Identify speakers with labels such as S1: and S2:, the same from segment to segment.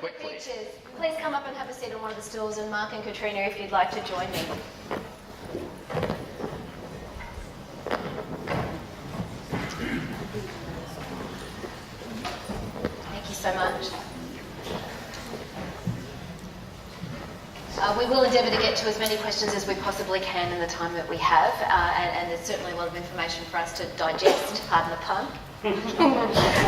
S1: quickly.
S2: Pictures. Please come up and have a seat on one of the stools, and Mark and Katrina, if you'd like to join me. Thank you so much. We will endeavour to get to as many questions as we possibly can in the time that we have, and there's certainly a lot of information for us to digest, pardon the pun.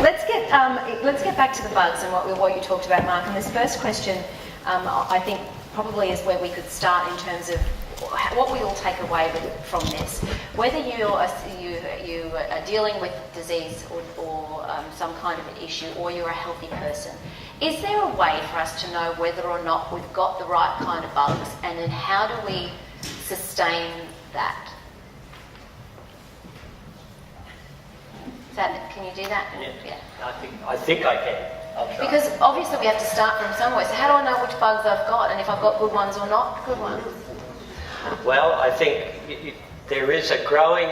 S2: Let's get back to the bugs and what you talked about, Mark. And this first question, I think, probably is where we could start in terms of what we all take away from this. Whether you are dealing with disease or some kind of an issue, or you're a healthy person, is there a way for us to know whether or not we've got the right kind of bugs, and then how do we sustain that? Can you do that?
S3: Yeah. I think I can. I'll try.
S2: Because obviously we have to start from somewhere. So how do I know which bugs I've got, and if I've got good ones or not good ones?
S3: Well, I think there is a growing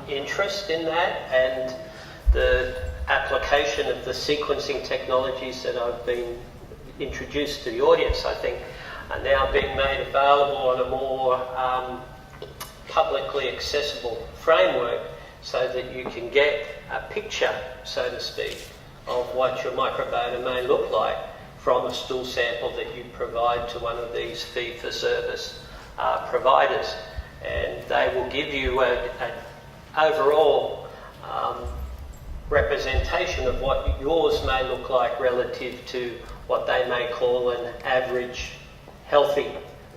S3: interest in that, and the application of the sequencing technologies that I've been introduced to the audience, I think, are now being made available on a more publicly accessible framework, so that you can get a picture, so to speak, of what your microbiota may look like from a stool sample that you provide to one of these fee-for-service providers. And they will give you an overall representation of what yours may look like relative to what they may call an average healthy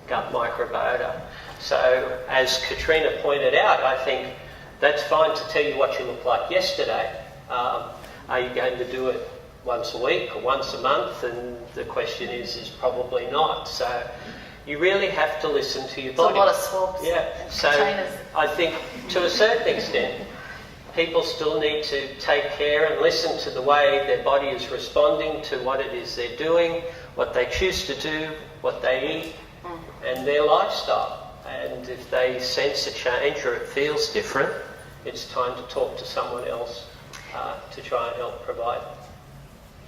S3: gut microbiota. So, as Katrina pointed out, I think that's fine to tell you what you look like yesterday. Are you going to do it once a week or once a month? And the question is probably not. So you really have to listen to your body.
S2: It's a lot of swabs.
S3: Yeah. So
S2: containers.
S3: I think to a certain extent, people still need to take care and listen to the way their body is responding to what it is they're doing, what they choose to do, what they eat, and their lifestyle. And if they sense a change or it feels different, it's time to talk to someone else to try and help provide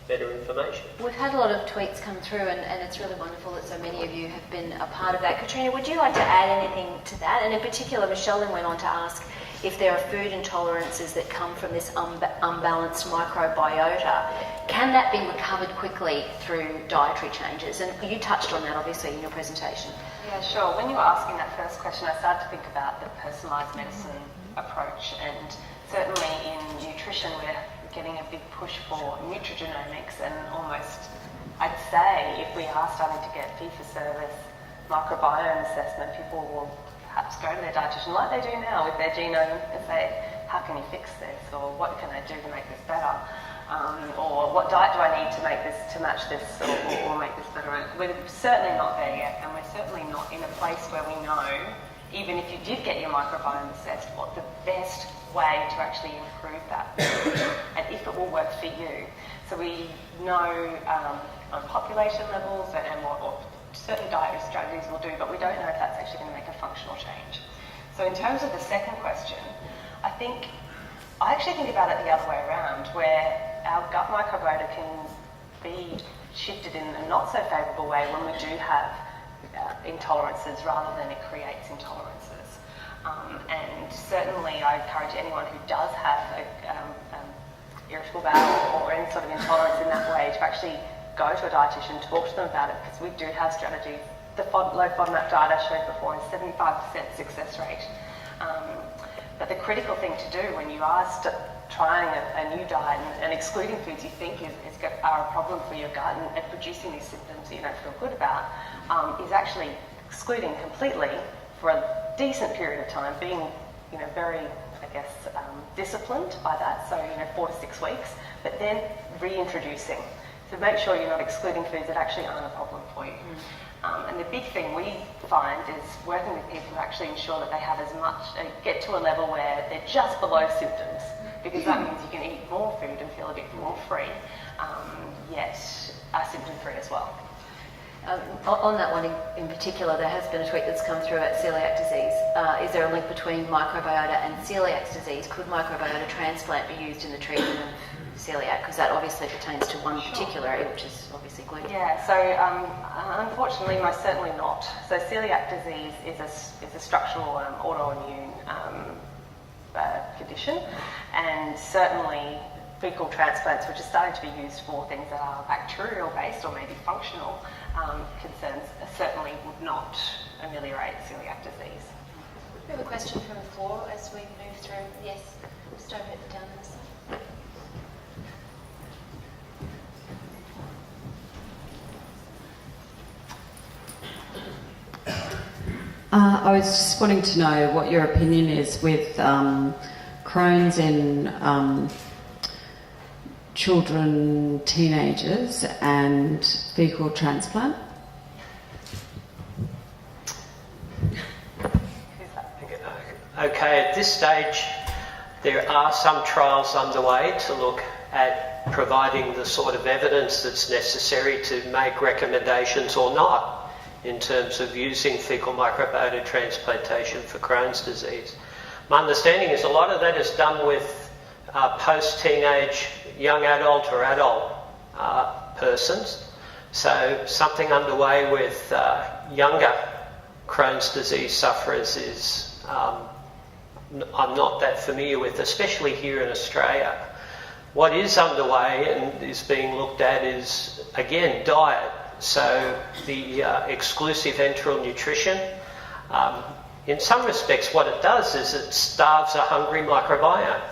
S3: better information.
S2: We've had a lot of tweets come through, and it's really wonderful that so many of you have been a part of that. Katrina, would you like to add anything to that? And in particular, Michelle then went on to ask if there are food intolerances that come from this unbalanced microbiota. Can that be recovered quickly through dietary changes? And you touched on that, obviously, in your presentation.
S4: Yeah, sure. When you were asking that first question, I started to think about the personalised medicine approach, and certainly in nutrition we're getting a big push for nutrigenomics, and almost, I'd say, if we are starting to get fee-for-service microbiome assessment, people will perhaps go to their dietitian like they do now with their genome and say, how can you fix this, or what can I do to make this better, or what diet do I need to make this, to match this, or make this better. We're certainly not there yet, and we're certainly not in a place where we know, even if you did get your microbiome assessed, what the best way to actually improve that and if it will work for you. So we know on population levels and what certain dietary strategies will do, but we don't know if that's actually going to make a functional change. So in terms of the second question, I actually think about it the other way around, where our gut microbiota can be shifted in a not so favourable way when we do have intolerances, rather than it creates intolerances. And certainly I encourage anyone who does have irritable bowel or any sort of intolerance in that way to actually go to a dietitian, talk to them about it, because we do have strategies. The low FODMAP diet I showed before is 75% success rate. But the critical thing to do when you are trying a new diet and excluding foods you think are a problem for your gut and producing these symptoms that you don't feel good about, is actually excluding completely for a decent period of time, being very, disciplined by that, so 4 to 6 weeks, but then reintroducing. So make sure you're not excluding foods that actually aren't a problem for you. And the big thing we find is working with people to actually ensure that they have get to a level where they're just below symptoms, because that means you can eat more food and feel a bit more free, yet are symptom-free as well.
S2: On that one in particular, there has been a tweet that's come through about celiac disease. Is there a link between microbiota and celiac disease? Could microbiota transplant be used in the treatment of celiac? Because that obviously pertains to one particular area, which is obviously gluten.
S4: Yeah, so unfortunately, most certainly not. So celiac disease is a structural autoimmune condition, and certainly fecal transplants, which are starting to be used for things that are bacterial based or maybe functional concerns, certainly would not ameliorate celiac disease.
S2: We have a question from the floor as we move through. Yes, just over it down this side.
S1: I was just wanting to know what your opinion is with Crohn's in children, teenagers, and fecal transplant.
S3: Okay, at this stage, there are some trials underway to look at providing the sort of evidence that's necessary to make recommendations or not in terms of using fecal microbiota transplantation for Crohn's disease. My understanding is a lot of that is done with post-teenage, young adult or adult persons. So something underway with younger Crohn's disease sufferers is I'm not that familiar with, especially here in Australia. What is underway and is being looked at is, again, diet. So the exclusive enteral nutrition, in some respects what it does is it starves a hungry microbiome.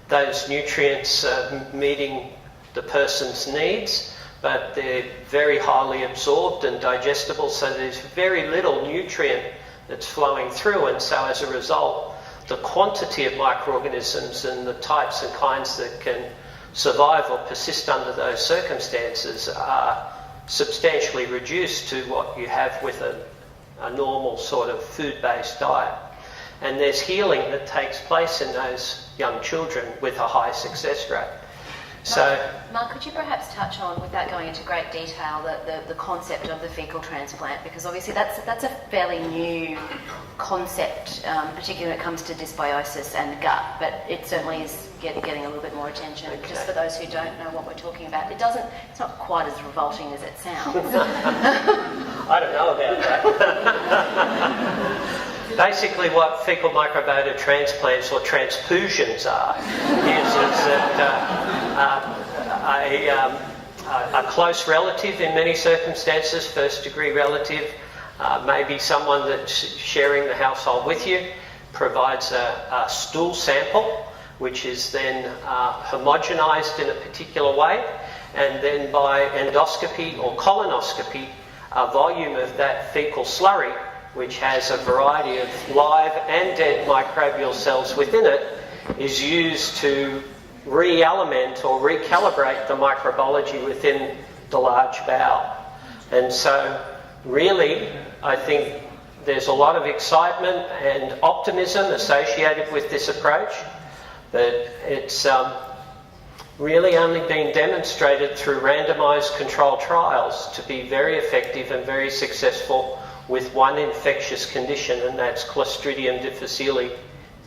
S3: Those nutrients are meeting the person's needs, but they're very highly absorbed and digestible, so there's very little nutrient that's flowing through, and so as a result, the quantity of microorganisms and the types and kinds that can survive or persist under those circumstances are substantially reduced to what you have with a normal sort of food-based diet. And there's healing that takes place in those young children with a high success rate. So,
S2: Mark, could you perhaps touch on, without going into great detail, the concept of the fecal transplant? Because obviously that's a fairly new concept, particularly when it comes to dysbiosis and gut, but it certainly is getting a little bit more attention.
S3: Okay.
S2: Just for those who don't know what we're talking about, it's not quite as revolting as it sounds.
S3: I don't know about that. Basically what fecal microbiota transplants or transfusions are is that a close relative in many circumstances, first degree relative, maybe someone that's sharing the household with you, provides a stool sample which is then homogenised in a particular way, and then by endoscopy or colonoscopy, a volume of that fecal slurry, which has a variety of live and dead microbial cells within it, is used to re-element or recalibrate the microbiology within the large bowel. And so really, I think there's a lot of excitement and optimism associated with this approach, but it's really only been demonstrated through randomised controlled trials to be very effective and very successful with one infectious condition, and that's Clostridium difficile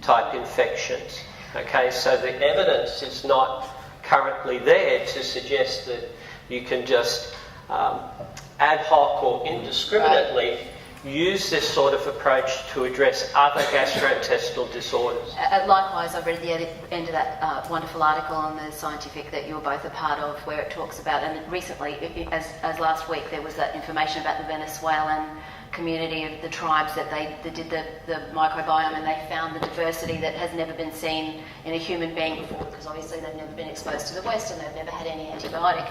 S3: type infections. Okay, so the evidence is not currently there to suggest that you can just ad hoc or indiscriminately use this sort of approach to address other gastrointestinal disorders.
S2: Likewise, I read the end of that wonderful article on the Scientific that you were both a part of, where it talks about, and recently, as last week, there was that information about the Venezuelan community of the tribes that they did the microbiome, and they found the diversity that has never been seen in a human being before, because obviously they've never been exposed to the West and they've never had any antibiotic.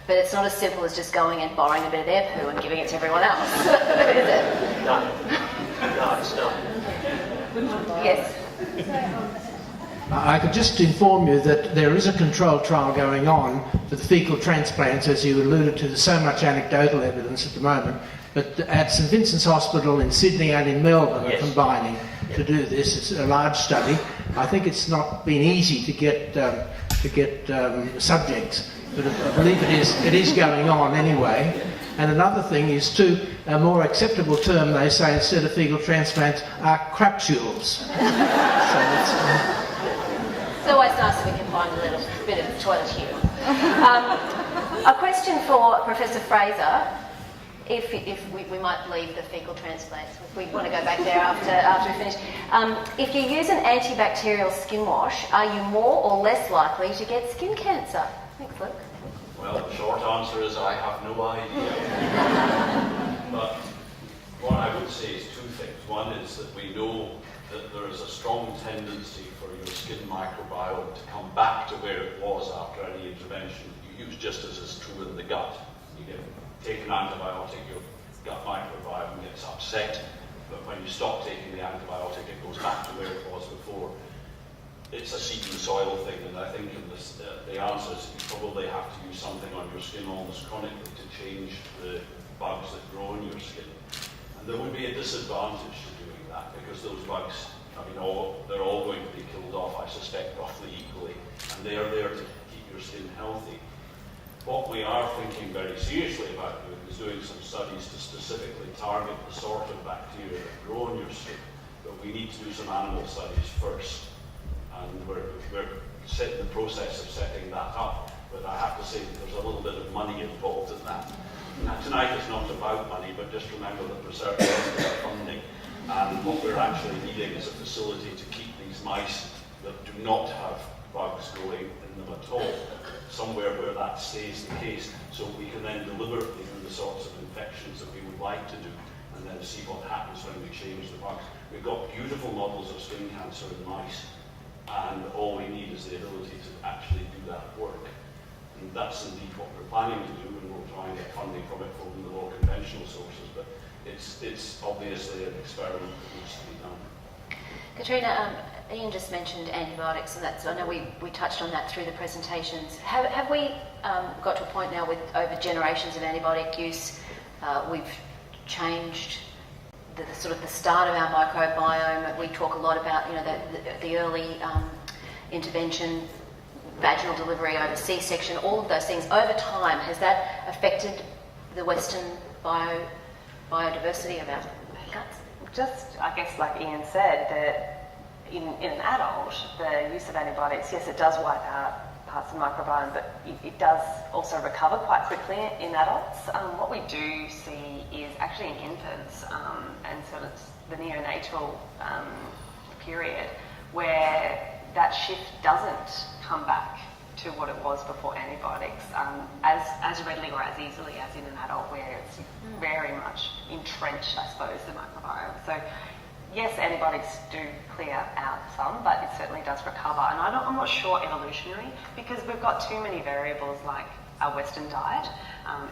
S2: But it's not as simple as just going and borrowing a bit of their poo and giving it to everyone else, is it?
S3: No, it's not.
S2: Yes.
S5: I could just inform you that there is a controlled trial going on for the fecal transplants, as you alluded to. There's so much anecdotal evidence at the moment. But at St Vincent's Hospital in Sydney and in Melbourne are combining to do this. It's a large study. I think it's not been easy to get subjects, but I believe it is going on anyway. And another thing is, too, a more acceptable term, they say, instead of fecal transplants, are crapsules.
S2: It's always nice if we can find a little bit of toilet humour. A question for Professor Fraser. If we might leave the faecal transplants, if we want to go back there after we finish. If you use an antibacterial skin wash, are you more or less likely to get skin cancer? Thanks, Luke.
S6: Well, the short answer is I have no idea. But what I would say is two things. One is that we know that there is a strong tendency for your skin microbiome to come back to where it was after any intervention you use, just as is true in the gut. You take an antibiotic, your gut microbiome gets upset, but when you stop taking the antibiotic, it goes back to where it was before. It's a seed and soil thing, and I think in this, the answer is you probably have to use something on your skin almost chronically to change the bugs that grow in your skin. And there would be a disadvantage to doing that, because those bugs, I mean, they're all going to be killed off, I suspect, roughly equally, and they are there to keep your skin healthy. What we are thinking very seriously about doing is doing some studies to specifically target the sort of bacteria that grow in your skin, but we need to do some animal studies first. And we're in the process of setting that up, but I have to say that there's a little bit of money involved in that. Now, tonight is not about money, but just remember that research is about funding, and what we're actually needing is a facility to keep these mice that do not have bugs growing in them at all, somewhere where that stays the case, so we can then deliberately do the sorts of infections that we would like to do, and then see what happens when we change the bugs. We've got beautiful models of skin cancer in mice, and all we need is the ability to actually do that work. And that's indeed what we're planning to do, and we'll try and get funding from it from the more conventional sources, but it's obviously an experiment that needs to be done.
S2: Katrina, Ian just mentioned antibiotics, and that's, I know we touched on that through the presentations. Have we got to a point now with over generations of antibiotic use, we've changed the sort of the start of our microbiome? We talk a lot about, the early intervention, vaginal delivery over C-section, all of those things. Over time, has that affected the Western biodiversity of our guts?
S4: Just, I guess, like Ian said, that in an adult, the use of antibiotics, yes, it does wipe out parts of the microbiome, but it does also recover quite quickly in adults. What we do see is actually in infants, and so it's the neonatal period, where that shift doesn't come back to what it was before antibiotics, as readily or as easily as in an adult, where it's very much entrenched, I suppose, the microbiome. So yes, antibiotics do clear out some, but it certainly does recover. And I'm not sure evolutionary, because we've got too many variables like our Western diet,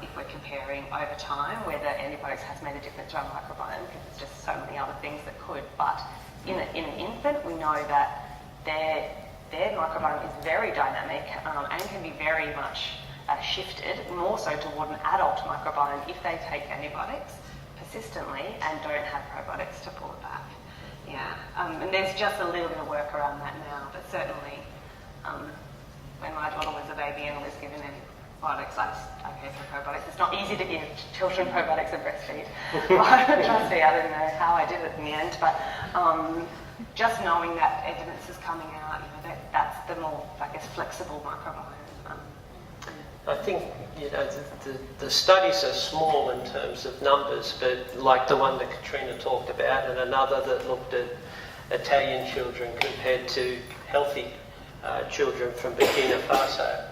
S4: if we're comparing over time, whether antibiotics has made a difference to our microbiome, because there's just so many other things that could. But in an infant, we know that their microbiome is very dynamic and can be very much shifted, more so toward an adult microbiome if they take antibiotics persistently and don't have probiotics to pull it back. Yeah, and there's just a little bit of work around that now, but certainly when my daughter was a baby and was given antibiotics, I gave her probiotics. It's not easy to give children probiotics and breastfeed. Trust me, I don't know how I did it in the end, but just knowing that evidence is coming out, that's the more, I guess, flexible microbiome.
S3: I think, the studies are small in terms of numbers, but like the one that Katrina talked about, and another that looked at Italian children compared to healthy children from Burkina Faso.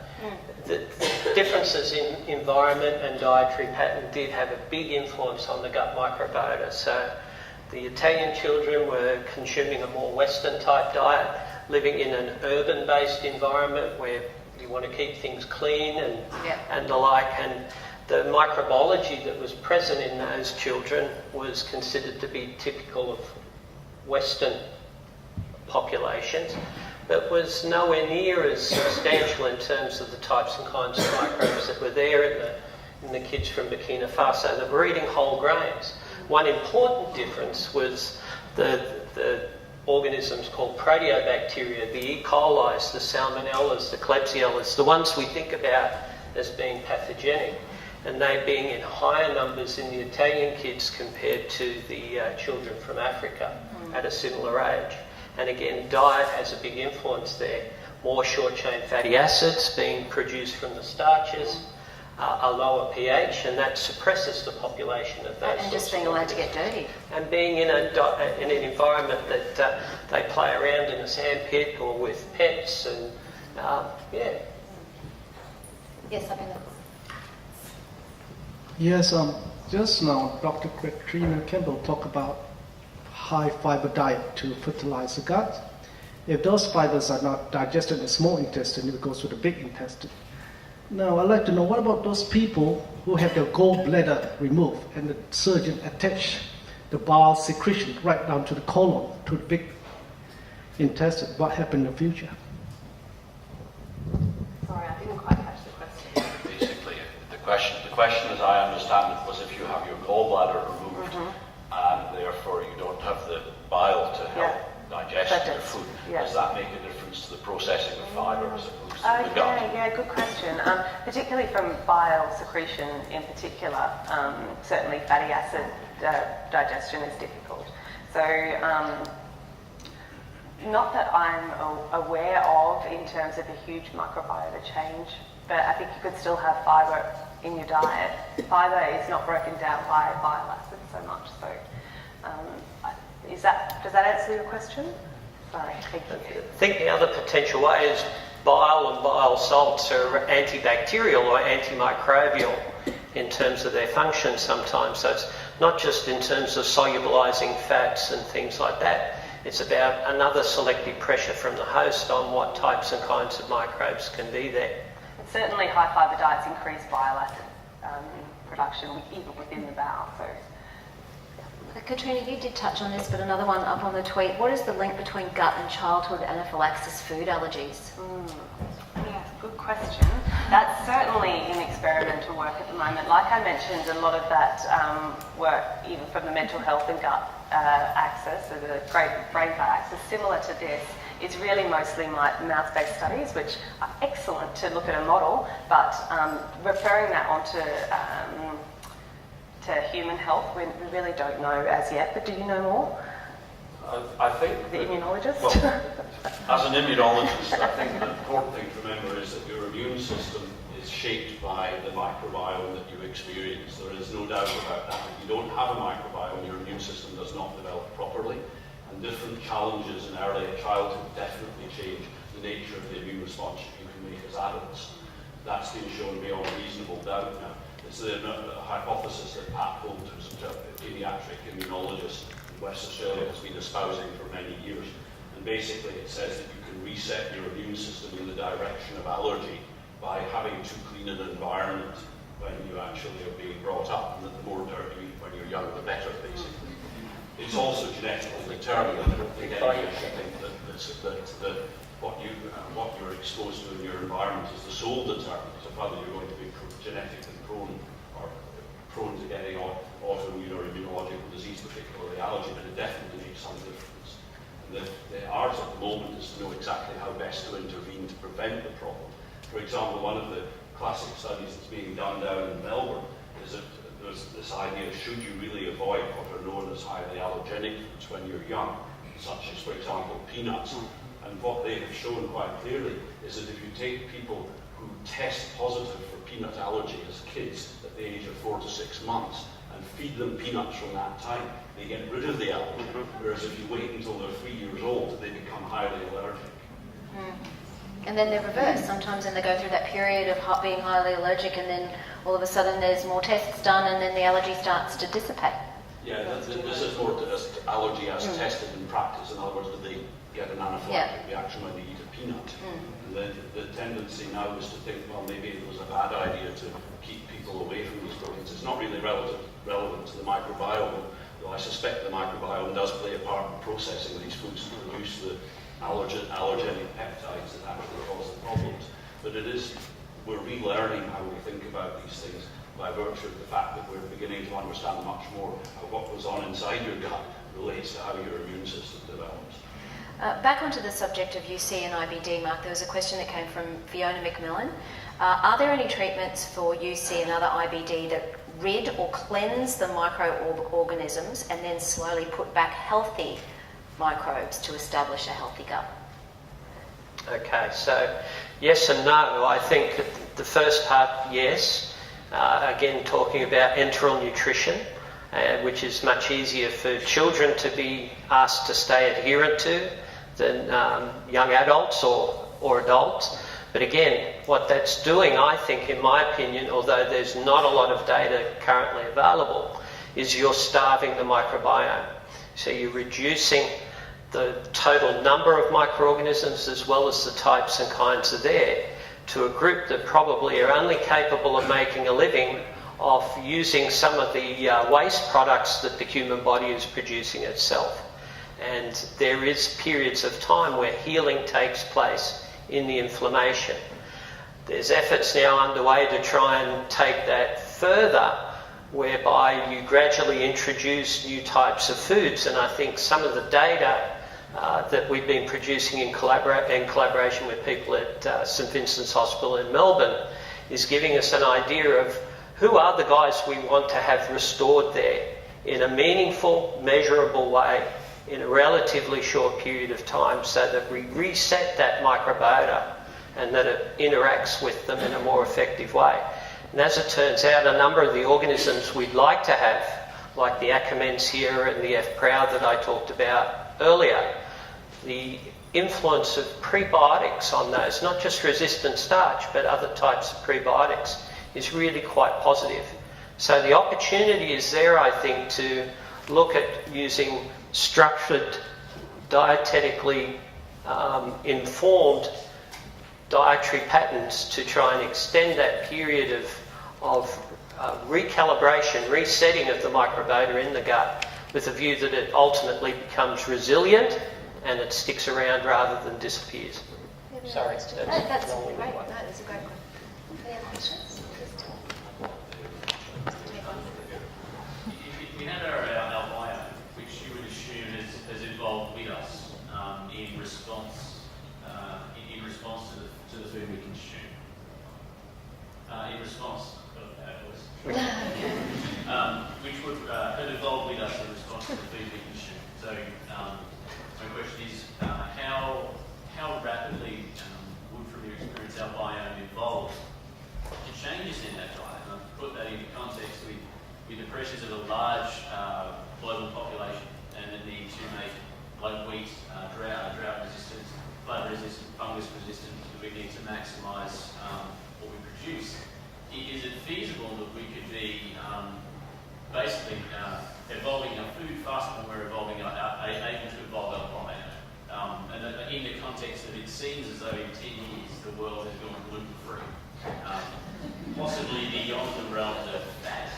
S3: The differences in environment and dietary pattern did have a big influence on the gut microbiota. So the Italian children were consuming a more Western type diet, living in an urban-based environment where you want to keep things clean and the like, and the microbiology that was present in those children was considered to be typical of Western populations, but was nowhere near as substantial in terms of the types and kinds of microbes that were there in the kids from Burkina Faso that were eating whole grains. One important difference was the organisms called proteobacteria, the E. coli, the salmonellas, the klebsiellas, the ones we think about as being pathogenic, and they being in higher numbers in the Italian kids compared to the children from Africa at a similar age. And again, diet has a big influence there. more short-chain fatty acids being produced from the starches, a lower pH, and that suppresses the population of those.
S2: And just
S3: sorts
S2: being
S3: of
S2: allowed to
S3: organisms.
S2: get dirty.
S3: And being in an environment that they play around in a sandpit or with pets, and yeah.
S2: Yes, up in the...
S7: Yes, just now Dr. Katrina Campbell talked about high fiber diet to fertilize the gut. If those fibers are not digested in the small intestine, it goes to the big intestine. Now, I'd like to know, what about those people who have their gallbladder removed and the surgeon attached the bile secretion right down to the colon, to the big intestine? What happened in the future?
S4: Sorry, I didn't quite catch the question.
S6: Basically, the question as I understand it was if you have your gallbladder removed and therefore you don't have the bile to help digest your food, does that make a difference to the processing of fibre as opposed to the gut?
S4: Okay, yeah, good question. Particularly from bile secretion in particular, certainly fatty acid digestion is difficult. So, not that I'm aware of in terms of a huge microbiota change, but I think you could still have fibre in your diet. Fibre is not broken down by bile acids so much. So, does that answer your question? Sorry, thank you.
S3: I think the other potential way is bile and bile salts are antibacterial or antimicrobial in terms of their function sometimes. So it's not just in terms of solubilizing fats and things like that. It's about another selective pressure from the host on what types and kinds of microbes can be there.
S4: Certainly high fibre diets increase bile acid production even within the bowel. So.
S2: Katrina, you did touch on this, but another one up on the tweet. What is the link between gut and childhood anaphylaxis food allergies?
S4: Yeah, good question. That's certainly in experimental work at the moment. Like I mentioned, a lot of that work, even from the mental health and gut axis, or the brain gut axis, similar to this, is really mostly mouse-based studies, which are excellent to look at a model, but referring that onto to human health, we really don't know as yet. But do you know more?
S6: I think...
S4: The immunologist?
S6: Well, as an immunologist, I think the important thing to remember is that your immune system is shaped by the microbiome that you experience. There is no doubt about that. If you don't have a microbiome, your immune system does not develop properly. And different challenges in early childhood definitely change the nature of the immune response that you can make as adults. That's been shown beyond reasonable doubt now. It's the hypothesis that Pat Holt, who's a paediatric immunologist in West Australia, has been espousing for many years. And basically it says that you can reset your immune system in the direction of allergy by having too clean an environment when you actually are being brought up, and that the more dirt you eat when you're young, the better, basically. It's also genetically determined. I don't think anyone should think that what you're exposed to in your environment is the sole determinant of whether you're going to be genetically prone or prone to getting autoimmune or immunological disease, particularly allergy, but it definitely makes some difference. And the art at the moment is to know exactly how best to intervene to prevent the problem. For example, one of the classic studies that's being done down in Melbourne is that there's this idea, should you really avoid what are known as highly allergenic foods when you're young, such as, for example, peanuts. And what they have shown quite clearly is that if you take people who test positive for peanut allergy as kids at the age of 4 to 6 months and feed them peanuts from that time, they get rid of the allergy. Whereas if you wait until they're 3 years old, they become highly allergic.
S2: And then they're reversed. Sometimes then they go through that period of being highly allergic, and then all of a sudden there's more tests done, and then the allergy starts to dissipate.
S6: Yeah, this is more allergy as tested in practice. In other words, do they get an anaphylactic reaction when they eat a peanut? And the tendency now is to think, well, maybe it was a bad idea to keep people away from these proteins. It's not really relevant to the microbiome, though I suspect the microbiome does play a part in processing these foods to produce the allergenic peptides that actually cause the problems. But we're relearning how we think about these things by virtue of the fact that we're beginning to understand much more how what goes on inside your gut relates to how your immune system develops.
S2: Back onto the subject of UC and IBD, Mark, there was a question that came from Fiona McMillan. Are there any treatments for UC and other IBD that rid or cleanse the microorganisms and then slowly put back healthy microbes to establish a healthy gut?
S3: Okay, so yes and no. I think the first part, yes. Again, talking about enteral nutrition, which is much easier for children to be asked to stay adherent to than young adults or adults. But again, what that's doing, I think, in my opinion, although there's not a lot of data currently available, is you're starving the microbiome. So you're reducing the total number of microorganisms as well as the types and kinds are there to a group that probably are only capable of making a living off using some of the waste products that the human body is producing itself. And there is periods of time where healing takes place in the inflammation. There's efforts now underway to try and take that further, whereby you gradually introduce new types of foods. And I think some of the data that we've been producing in collaboration with people at St Vincent's Hospital in Melbourne is giving us an idea of who are the guys we want to have restored there in a meaningful, measurable way in a relatively short period of time, so that we reset that microbiota and that it interacts with them in a more effective way. And as it turns out, a number of the organisms we'd like to have, like the Akkermansia and the F. proud that I talked about earlier, the influence of prebiotics on those, not just resistant starch, but other types of prebiotics, is really quite positive. So the opportunity is there, I think, to look at using structured, dietetically informed dietary patterns to try and extend that period of recalibration, resetting of the microbiota in the gut, with a view that it ultimately becomes resilient and it sticks around rather than disappears. Sorry,
S2: that's great. No, that's a great question. Any other questions?
S8: We have our biome, which you would assume has evolved with us in response to the food we consume. In response, which would have evolved with us in response to the food we consume. So my question is, how rapidly would, from your experience, our biome evolve to changes in that diet? And I've put that into context with the pressures of a large global population and the need to make like wheat drought resistant, flood resistant, fungus resistant. We need to maximise what we produce. Is it feasible that we could be basically evolving our food faster than we're evolving able to evolve our biome? And in the context of it seems as though in 10 years the world has gone gluten-free, possibly beyond the realm of fat.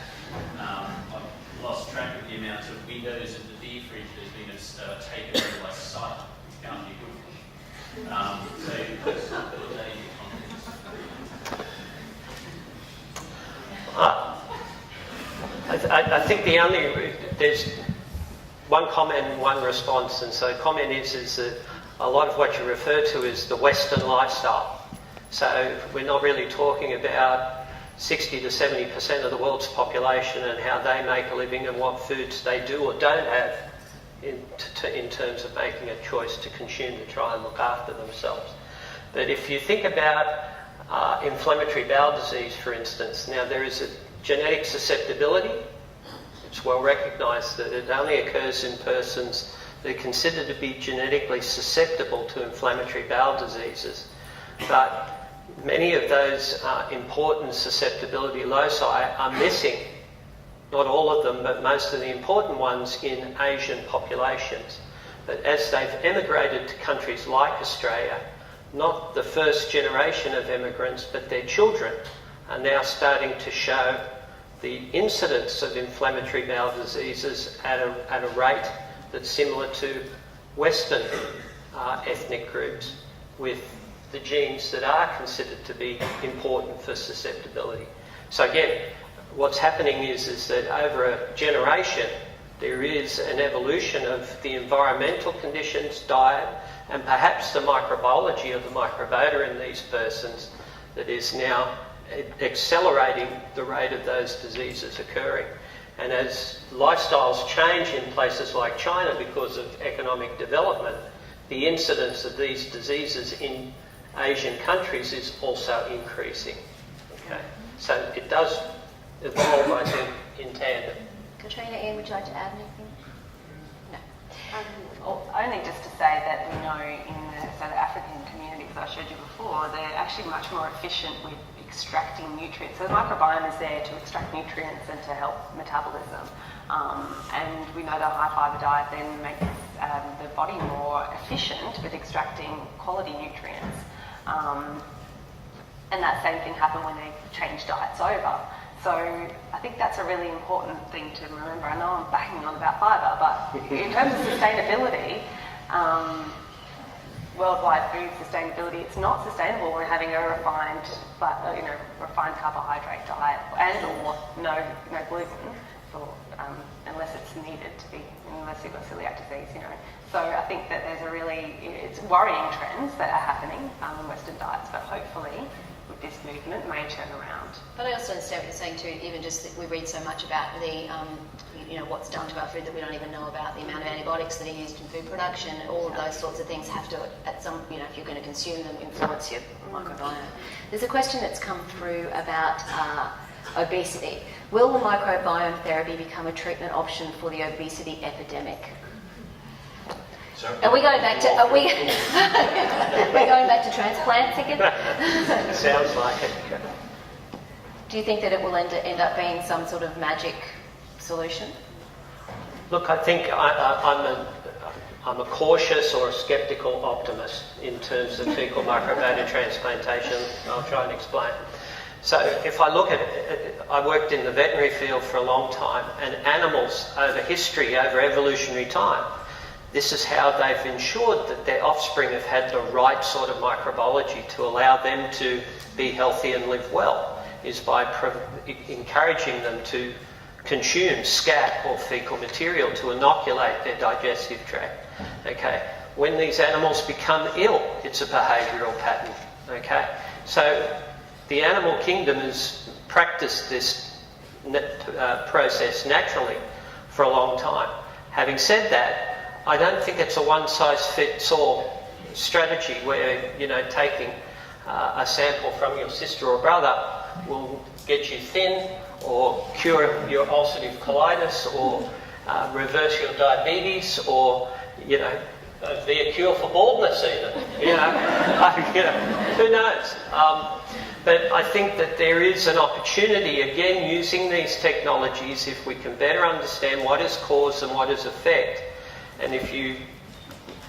S8: I've lost track of the amount of windows of the beer fridge that's been taken over by cider, which can't be good for you. So let's put that into context.
S3: I think there's one comment and one response, and so the comment is that a lot of what you refer to is the Western lifestyle. So we're not really talking about 60 to 70% of the world's population and how they make a living and what foods they do or don't have in terms of making a choice to consume to try and look after themselves. But if you think about inflammatory bowel disease, for instance, now there is a genetic susceptibility. It's well recognised that it only occurs in persons that are considered to be genetically susceptible to inflammatory bowel diseases. But many of those important susceptibility loci are missing, not all of them, but most of the important ones in Asian populations. But as they've emigrated to countries like Australia, not the first generation of immigrants, but their children are now starting to show the incidence of inflammatory bowel diseases at a rate that's similar to Western ethnic groups with the genes that are considered to be important for susceptibility. So again, what's happening is that over a generation there is an evolution of the environmental conditions, diet, and perhaps the microbiology of the microbiota in these persons that is now accelerating the rate of those diseases occurring. And as lifestyles change in places like China because of economic development, the incidence of these diseases in Asian countries is also increasing. Okay, so it does evolve, I think, in tandem.
S2: Katrina, Ian, would you like to add anything? No.
S4: Only just to say that we know in the African communities I showed you before, they're actually much more efficient with extracting nutrients. So the microbiome is there to extract nutrients and to help metabolism. And we know the high fibre diet then makes the body more efficient with extracting quality nutrients. And that same thing happened when they changed diets over. So I think that's a really important thing to remember. I know I'm banging on about fibre, but in terms of sustainability, worldwide food sustainability, it's not sustainable when we're having a refined carbohydrate diet and/or no gluten, unless it's needed to be, unless you've got celiac disease, So I think that it's worrying trends that are happening in Western diets, but hopefully with this movement may turn around.
S2: But I also understand what you're saying too, even just that we read so much about the, what's done to our food that we don't even know about, the amount of antibiotics that are used in food production, all of those sorts of things have to, at some, if you're going to consume them, influence your microbiome. There's a question that's come through about obesity. Will the microbiome therapy become a treatment option for the obesity epidemic? Are we going back to? We're going back to transplants again?
S3: Sounds like it.
S2: Do you think that it will end up being some sort of magic solution?
S3: Look, I think I'm a cautious or a sceptical optimist in terms of fecal microbiota transplantation. I'll try and explain. So if I look at it, I worked in the veterinary field for a long time, and animals over history, over evolutionary time, this is how they've ensured that their offspring have had the right sort of microbiology to allow them to be healthy and live well, is by encouraging them to consume scat or fecal material to inoculate their digestive tract. Okay, when these animals become ill, it's a behavioural pattern. Okay, so the animal kingdom has practiced this process naturally for a long time. Having said that, I don't think it's a one-size-fits-all strategy where, taking a sample from your sister or brother will get you thin or cure your ulcerative colitis or reverse your diabetes or, be a cure for baldness even. Who knows? But I think that there is an opportunity, again, using these technologies, if we can better understand what is cause and what is effect. And if you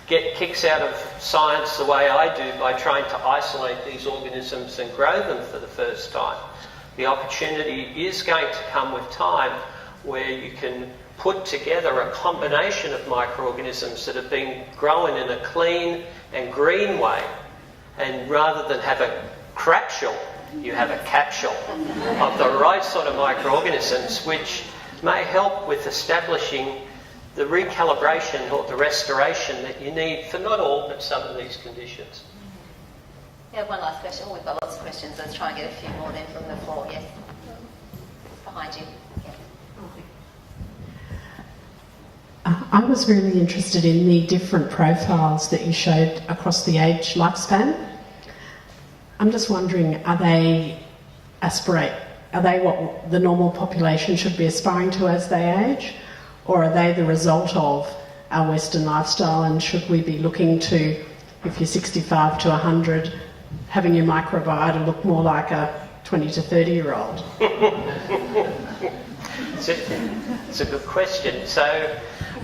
S3: get kicks out of science the way I do by trying to isolate these organisms and grow them for the first time, the opportunity is going to come with time where you can put together a combination of microorganisms that have been grown in a clean and green way, and rather than have a crapsule, you have a capsule of the right sort of microorganisms, which may help with establishing the recalibration or the restoration that you need for not all but some of these conditions.
S2: Yeah, one last question. Oh, we've got lots of questions. Let's try and get a few more then from the floor. Yes. Behind you. Yeah.
S9: I was really interested in the different profiles that you showed across the age lifespan. I'm just wondering, are they what the normal population should be aspiring to as they age? Or are they the result of our Western lifestyle, and should we be looking to, if you're 65 to 100, having your microbiota look more like a 20 to 30-year-old?
S3: It's a good question. So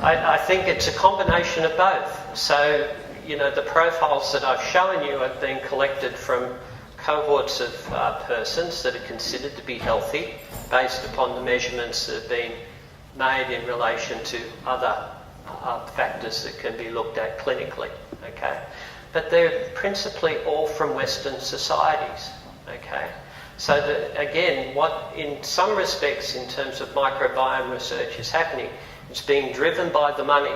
S3: I think it's a combination of both. So, the profiles that I've shown you have been collected from cohorts of persons that are considered to be healthy based upon the measurements that have been made in relation to other factors that can be looked at clinically, okay? But they're principally all from Western societies, okay? So that, again, what in some respects in terms of microbiome research is happening, it's being driven by the money,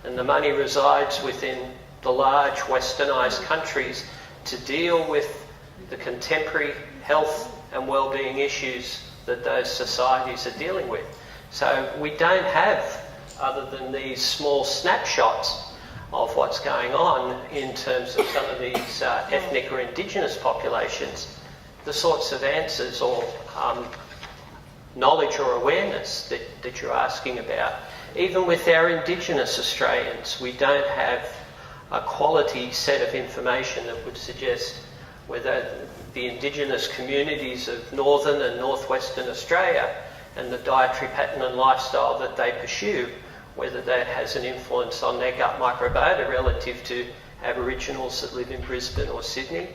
S3: and the money resides within the large westernised countries to deal with the contemporary health and well-being issues that those societies are dealing with. So we don't have, other than these small snapshots, of what's going on in terms of some of these ethnic or indigenous populations, the sorts of answers or knowledge or awareness that you're asking about. Even with our indigenous Australians, we don't have a quality set of information that would suggest whether the indigenous communities of northern and northwestern Australia and the dietary pattern and lifestyle that they pursue, whether that has an influence on their gut microbiota relative to Aboriginals that live in Brisbane or Sydney,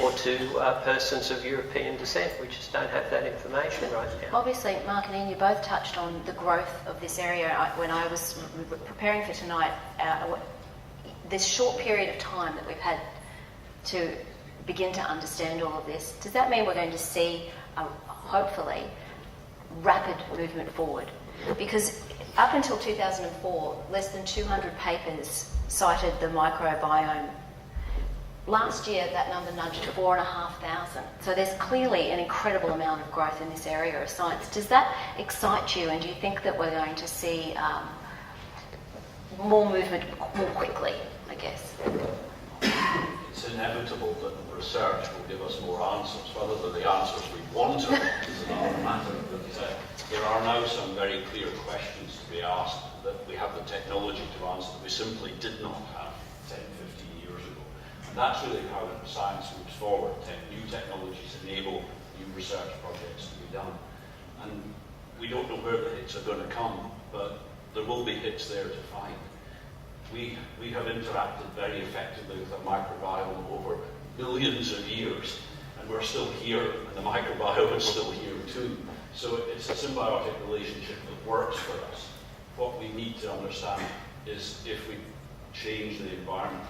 S3: or to persons of European descent. We just don't have that information right now.
S2: Obviously, Mark and Ian, you both touched on the growth of this area. When I was preparing for tonight, this short period of time that we've had to begin to understand all of this, does that mean we're going to see, hopefully, rapid movement forward? Because up until 2004, less than 200 papers cited the microbiome. Last year, that number nudged to 4,500. So there's clearly an incredible amount of growth in this area of science. Does that excite you, and do you think that we're going to see more movement more quickly, I guess?
S6: It's inevitable that the research will give us more answers. Whether they're the answers we want or not is another matter. But there are now some very clear questions to be asked that we have the technology to answer that we simply did not have 10, 15 years ago. And that's really how science moves forward. New technologies enable new research projects to be done. And we don't know where the hits are going to come, but there will be hits there to find. We have interacted very effectively with our microbiome over billions of years, and we're still here, and the microbiome is still here too. So it's a symbiotic relationship that works for us. What we need to understand is if we change the environment.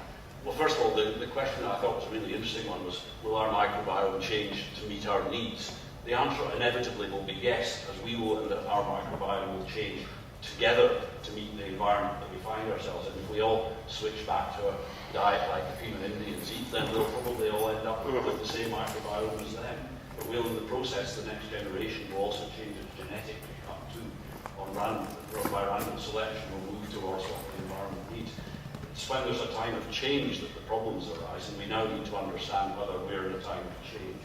S6: Well, first of all, the question I thought was a really interesting one was, will our microbiome change to meet our needs? The answer inevitably will be yes, as we will and our microbiome will change together to meet the environment that we find ourselves in. If we all switch back to a diet like the Pima Indians eat, then we'll probably all end up with the same microbiome as them. But we'll, in the process, the next generation will also change its genetic makeup too. By random selection, we'll move towards what the environment needs. It's when there's a time of change that the problems arise, and we now need to understand whether we're in a time of change.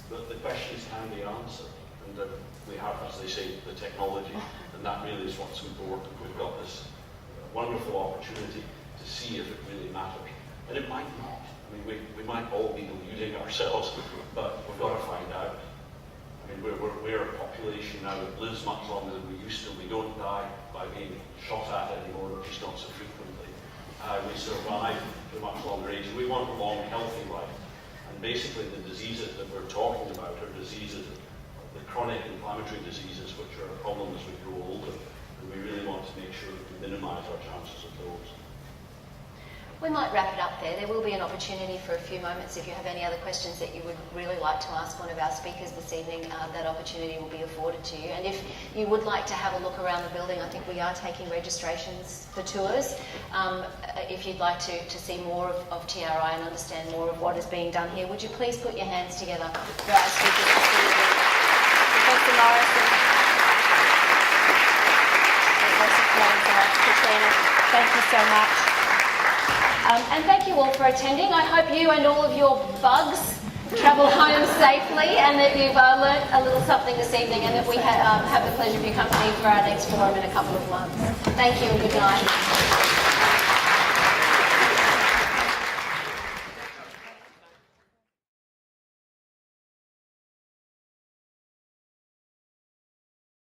S6: But the questions can be answered, and we have, as they say, the technology, and that really is what's important. We've got this wonderful opportunity to see if it really matters. And it might not. I mean, we might all be deluding ourselves, but we've got to find out. I mean, we're a population now that lives much longer than we used to. We don't die by being shot at anymore, at least not so frequently. We survive to a much longer age, and we want a long, healthy life. And basically, the diseases that we're talking about are diseases, the chronic inflammatory diseases, which are a problem as we grow older. And we really want to make sure that we minimise our chances of those.
S2: We might wrap it up there. There will be an opportunity for a few moments. If you have any other questions that you would really like to ask one of our speakers this evening, that opportunity will be afforded to you. And if you would like to have a look around the building, I think we are taking registrations for tours. If you'd like to see more of TRI and understand more of what is being done here, would you please put your hands together for our speakers this evening? Professor Morrison, Professor Flanzer, Katrina, thank you so much. And thank you all for attending. I hope you and all of your bugs travel home safely, and that you've learnt a little something this evening, and that we have the pleasure of your company for our next forum in a couple of months. Thank you and good night.